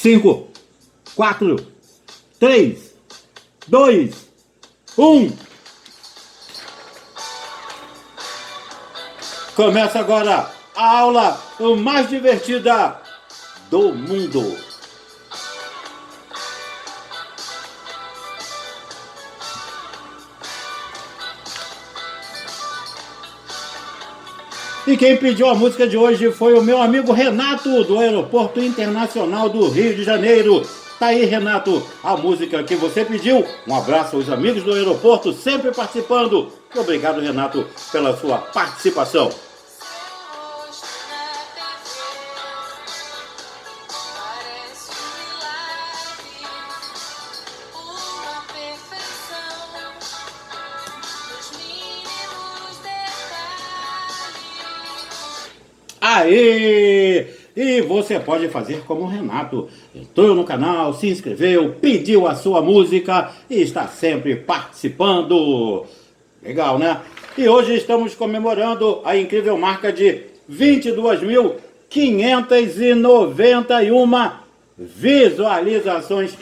5, 4, 3, 2, 1. Começa agora a aula mais divertida do mundo. E quem pediu a música de hoje foi o meu amigo Renato, do Aeroporto Internacional do Rio de Janeiro. Tá aí, Renato, a música que você pediu. Um abraço aos amigos do aeroporto, sempre participando. Obrigado, Renato, pela sua participação. Aê! E você pode fazer como o Renato. Entrou no canal, se inscreveu, pediu a sua música e está sempre participando. Legal, né? E hoje estamos comemorando a incrível marca de 22.591 visualizações.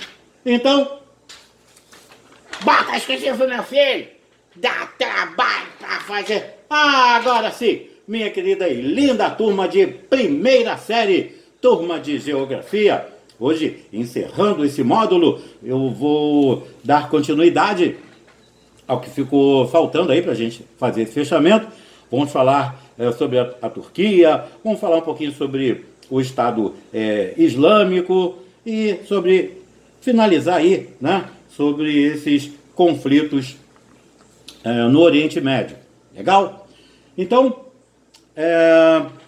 Então, bota esquecido, meu filho! Dá trabalho pra fazer. Agora sim! Minha querida e linda turma de primeira série, turma de Geografia. Hoje, encerrando esse módulo, eu vou dar continuidade ao que ficou faltando aí para a gente fazer esse fechamento. Vamos falar sobre a Turquia, vamos falar um pouquinho sobre o Estado Islâmico e finalizar aí, né, sobre esses conflitos no Oriente Médio. Legal? Então,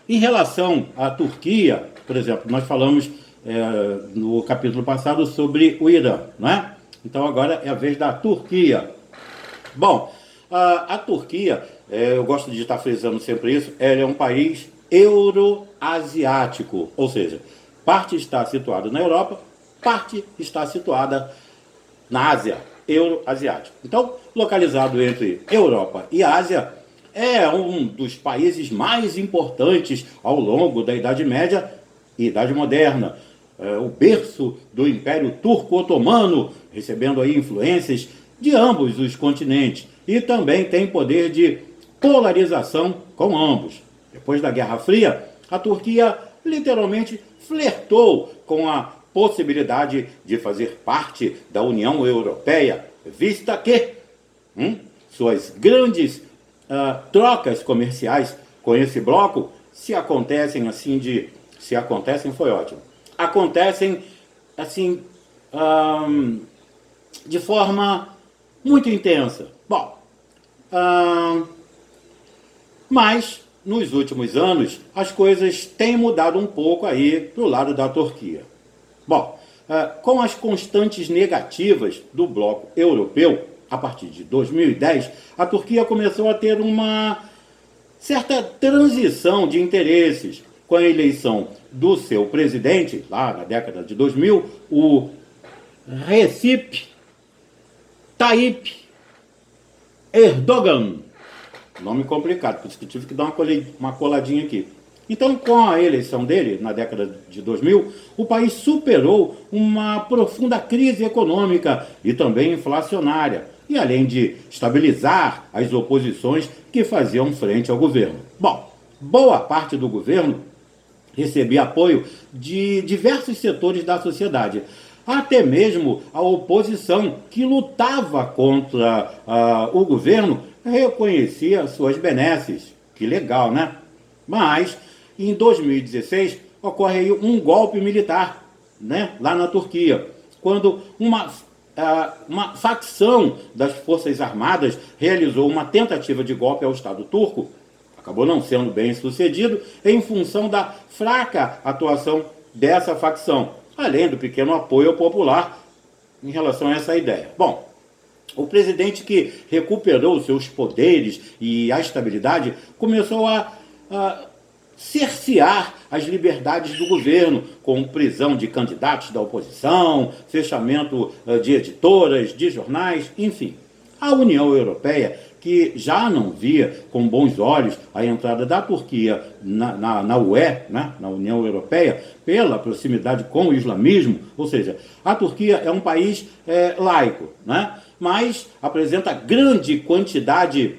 em relação à Turquia, por exemplo, nós falamos no capítulo passado sobre o Irã, não é? Então agora é a vez da Turquia. Bom, a Turquia, eu gosto de estar frisando sempre isso, ela é um país euroasiático, ou seja, parte está situada na Europa, parte está situada na Ásia, euroasiático. Então, localizado entre Europa e Ásia, é um dos países mais importantes ao longo da Idade Média e Idade Moderna. O berço do Império Turco-Otomano, recebendo aí influências de ambos os continentes. E também tem poder de polarização com ambos. Depois da Guerra Fria, a Turquia literalmente flertou com a possibilidade de fazer parte da União Europeia, vista que suas grandes trocas comerciais com esse bloco, se acontecem foi ótimo. Acontecem assim de forma muito intensa. Bom, mas nos últimos anos as coisas têm mudado um pouco aí pro lado da Turquia. Bom, com as constantes negativas do bloco europeu, a partir de 2010, a Turquia começou a ter uma certa transição de interesses com a eleição do seu presidente, lá na década de 2000, o Recep Tayyip Erdogan. Nome complicado, por isso que tive que dar uma coladinha aqui. Então, com a eleição dele, na década de 2000, o país superou uma profunda crise econômica e também inflacionária, e além de estabilizar as oposições que faziam frente ao governo. Bom, boa parte do governo recebia apoio de diversos setores da sociedade, até mesmo a oposição que lutava contra o governo reconhecia suas benesses. Que legal, né? Mas, em 2016, ocorre aí um golpe militar, né, lá na Turquia, quando uma facção das Forças Armadas realizou uma tentativa de golpe ao Estado turco. Acabou não sendo bem sucedido em função da fraca atuação dessa facção, além do pequeno apoio popular em relação a essa ideia. Bom, o presidente que recuperou seus poderes e a estabilidade começou a cercear as liberdades do governo, com prisão de candidatos da oposição, fechamento de editoras, de jornais, enfim. A União Europeia que já não via com bons olhos a entrada da Turquia na UE, né, na União Europeia, pela proximidade com o islamismo, ou seja, a Turquia é um país laico, né, mas apresenta grande quantidade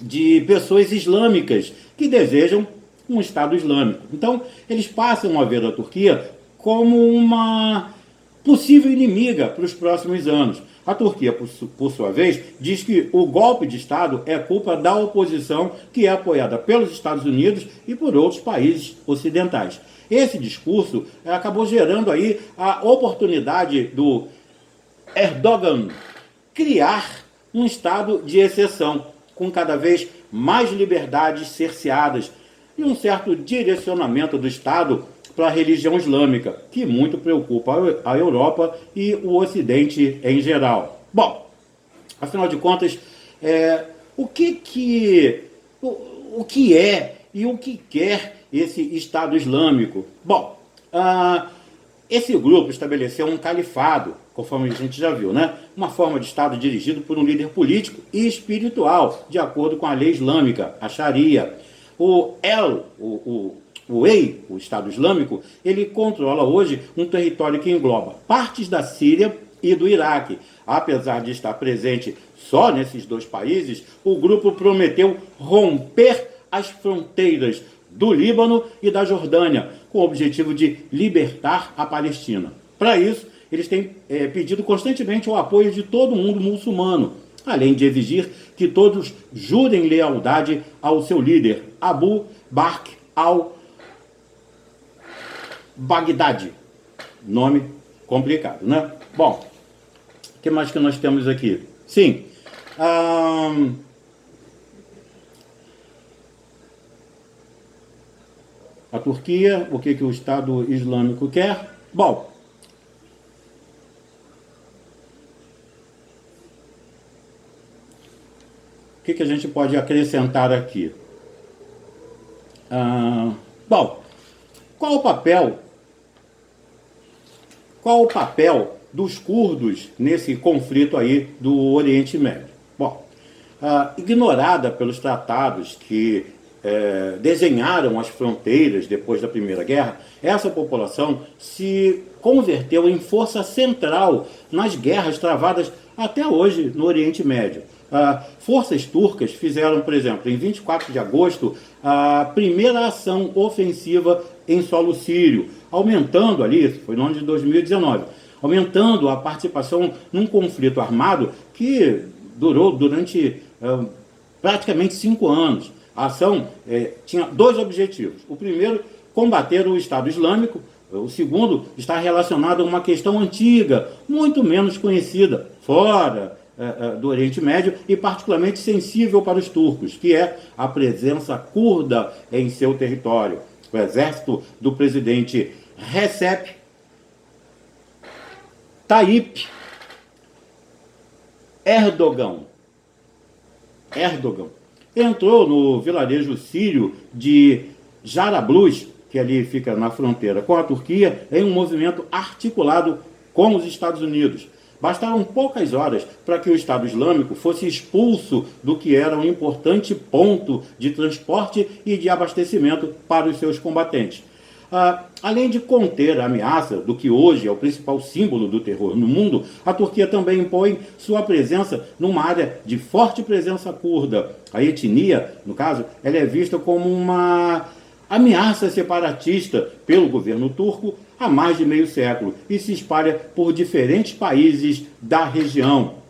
de pessoas islâmicas que desejam um Estado Islâmico. Então, eles passam a ver a Turquia como uma possível inimiga para os próximos anos. A Turquia, por sua vez, diz que o golpe de Estado é culpa da oposição, que é apoiada pelos Estados Unidos e por outros países ocidentais. Esse discurso acabou gerando aí a oportunidade do Erdogan criar um estado de exceção, com cada vez mais liberdades cerceadas e um certo direcionamento do Estado para a religião islâmica, que muito preocupa a Europa e o Ocidente em geral. Bom, afinal de contas, o que é e o que quer esse Estado Islâmico? Bom, esse grupo estabeleceu um califado, conforme a gente já viu, né? Uma forma de Estado dirigido por um líder político e espiritual, de acordo com a lei islâmica, a Sharia. O Estado Islâmico, ele controla hoje um território que engloba partes da Síria e do Iraque. Apesar de estar presente só nesses dois países, o grupo prometeu romper as fronteiras do Líbano e da Jordânia, com o objetivo de libertar a Palestina. Para isso, eles têm pedido constantemente o apoio de todo mundo muçulmano, além de exigir que todos jurem lealdade ao seu líder, Abu Bakr al-Baghdadi. Nome complicado, né? Bom, o que mais que nós temos aqui? Sim, a Turquia, o que o Estado Islâmico quer? Bom, o que a gente pode acrescentar aqui? Bom, qual o papel dos curdos nesse conflito aí do Oriente Médio? Bom, ignorada pelos tratados que desenharam as fronteiras depois da Primeira Guerra, essa população se converteu em força central nas guerras travadas até hoje no Oriente Médio. Forças turcas fizeram, por exemplo, em 24 de agosto, a primeira ação ofensiva em solo sírio, aumentando ali, foi no ano de 2019, aumentando a participação num conflito armado que durou durante praticamente 5 anos. A ação tinha 2 objetivos. O primeiro, combater o Estado Islâmico. O segundo está relacionado a uma questão antiga, muito menos conhecida, fora do Oriente Médio e particularmente sensível para os turcos, que é a presença curda em seu território. O exército do presidente Recep Tayyip Erdogan entrou no vilarejo sírio de Jarablus, que ali fica na fronteira com a Turquia, em um movimento articulado com os Estados Unidos. Bastaram poucas horas para que o Estado Islâmico fosse expulso do que era um importante ponto de transporte e de abastecimento para os seus combatentes. Além de conter a ameaça do que hoje é o principal símbolo do terror no mundo, a Turquia também impõe sua presença numa área de forte presença curda. A etnia, no caso, ela é vista como uma ameaça separatista pelo governo turco há mais de meio século e se espalha por diferentes países da região.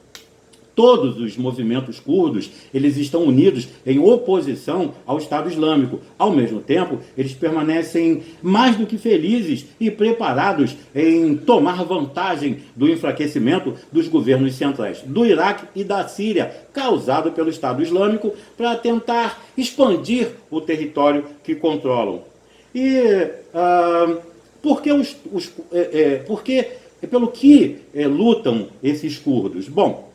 Todos os movimentos curdos, eles estão unidos em oposição ao Estado Islâmico. Ao mesmo tempo, eles permanecem mais do que felizes e preparados em tomar vantagem do enfraquecimento dos governos centrais do Iraque e da Síria, causado pelo Estado Islâmico, para tentar expandir o território que controlam. E pelo que lutam esses curdos? Bom,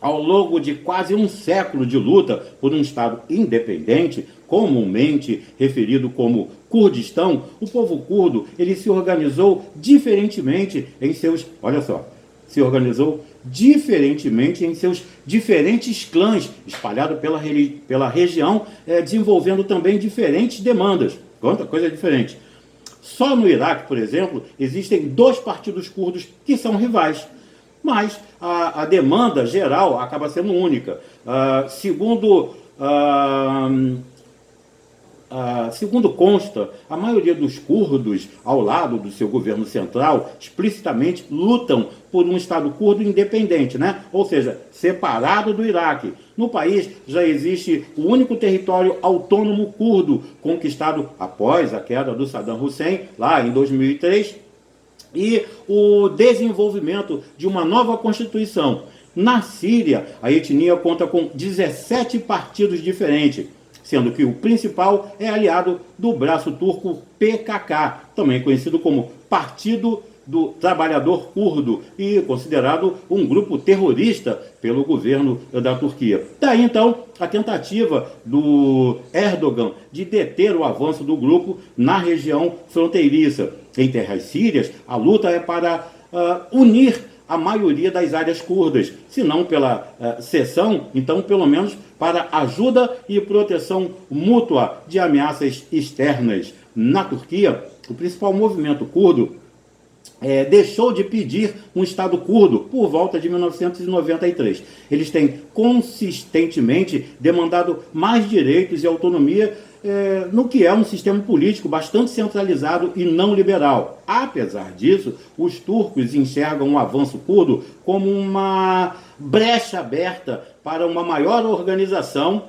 ao longo de quase um século de luta por um Estado independente, comumente referido como Kurdistão, o povo curdo ele se organizou diferentemente em seus, olha só, se organizou diferentemente em seus diferentes clãs, espalhados pela região, desenvolvendo também diferentes demandas. Quanta coisa diferente. Só no Iraque, por exemplo, existem 2 partidos curdos que são rivais, mas a demanda geral acaba sendo única. Segundo consta, a maioria dos curdos, ao lado do seu governo central, explicitamente lutam por um Estado curdo independente, né? Ou seja, separado do Iraque. No país já existe o único território autônomo curdo, conquistado após a queda do Saddam Hussein, lá em 2003, e o desenvolvimento de uma nova constituição. Na Síria, a etnia conta com 17 partidos diferentes, sendo que o principal é aliado do braço turco PKK, também conhecido como Partido do Trabalhador Curdo, e considerado um grupo terrorista pelo governo da Turquia. Daí então a tentativa do Erdogan de deter o avanço do grupo na região fronteiriça. Em terras sírias, a luta é para unir a maioria das áreas curdas, se não pela cessão, então pelo menos para ajuda e proteção mútua de ameaças externas. Na Turquia, o principal movimento curdo deixou de pedir um Estado curdo por volta de 1993. Eles têm consistentemente demandado mais direitos e autonomia no que é um sistema político bastante centralizado e não liberal. Apesar disso, os turcos enxergam o avanço curdo como uma brecha aberta para uma maior organização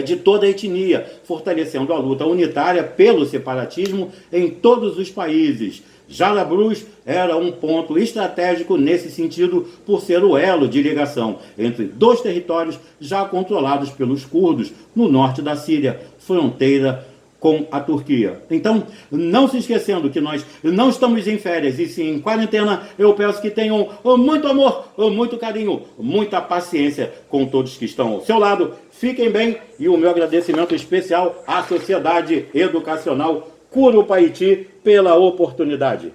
de toda a etnia, fortalecendo a luta unitária pelo separatismo em todos os países. Jarablus era um ponto estratégico nesse sentido, por ser o elo de ligação entre 2 territórios já controlados pelos curdos no norte da Síria, fronteira com a Turquia. Então, não se esquecendo que nós não estamos em férias e sim em quarentena, eu peço que tenham muito amor, muito carinho, muita paciência com todos que estão ao seu lado. Fiquem bem, e o meu agradecimento especial à Sociedade Educacional Curupaiti pela oportunidade.